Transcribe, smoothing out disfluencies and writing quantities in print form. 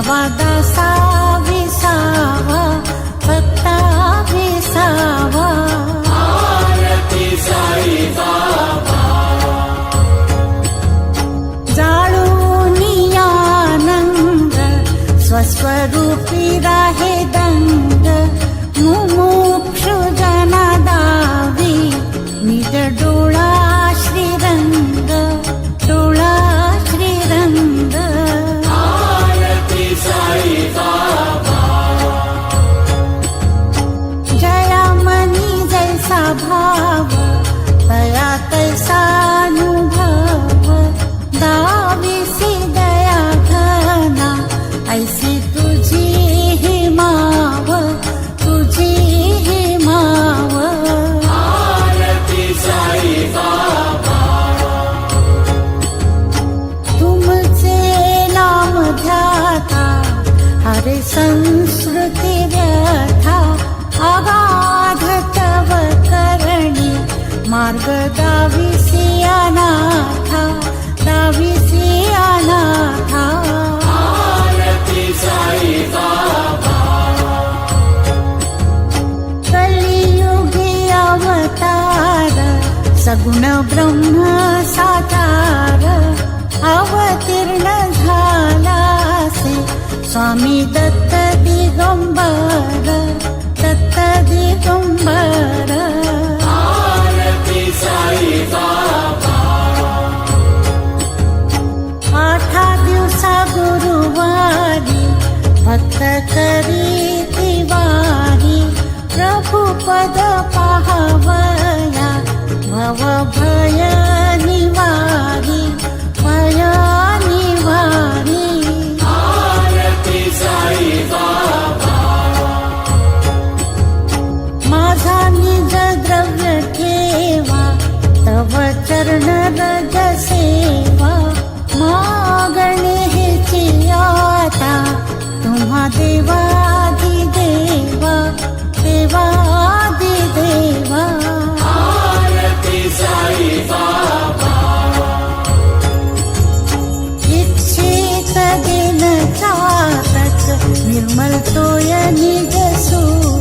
द्यावा दासा विसावा भक्ता विसावा आरती साई बाबा जाळूनी आनंद स्वस्वरूपी राहे दंड मुमुक्षु जना दावी निज डोळा श्रीरंग डोळा श्रीरंग आरती साई बाबा जया मनी जैसा भाव तया तैसा अनुभव दावीसी दया घना ऐसी तुझी ही माव तुझी ही माव आरती साई बाबा तुमचे नाम ध्याता हरे संस्कृती व्यथा अगाध तव करणी मार्ग दावीसी अनाथा दावीसी अनाथा आरती साई बाबा कलियुगी अवतार सगुण ब्रह्म साकार अवतीर्ण झालासे स्वामी दत्त दिगंबर दत्त दिगंबर आरती साई बाबा 8 दिवसा गुरुवारी भक्त करी तिवारी प्रभु पद पाहवया भव भय निवारी भय निवारी आरती साई बाबा माझा निज द्रव्य ठेवा तव चरण रज सेवा मागणे हेची आता तुम्हा देवादी देवा देवादी देवा आरती साई बाबा इच्छित दिन चातक निर्मल तोय निज सूर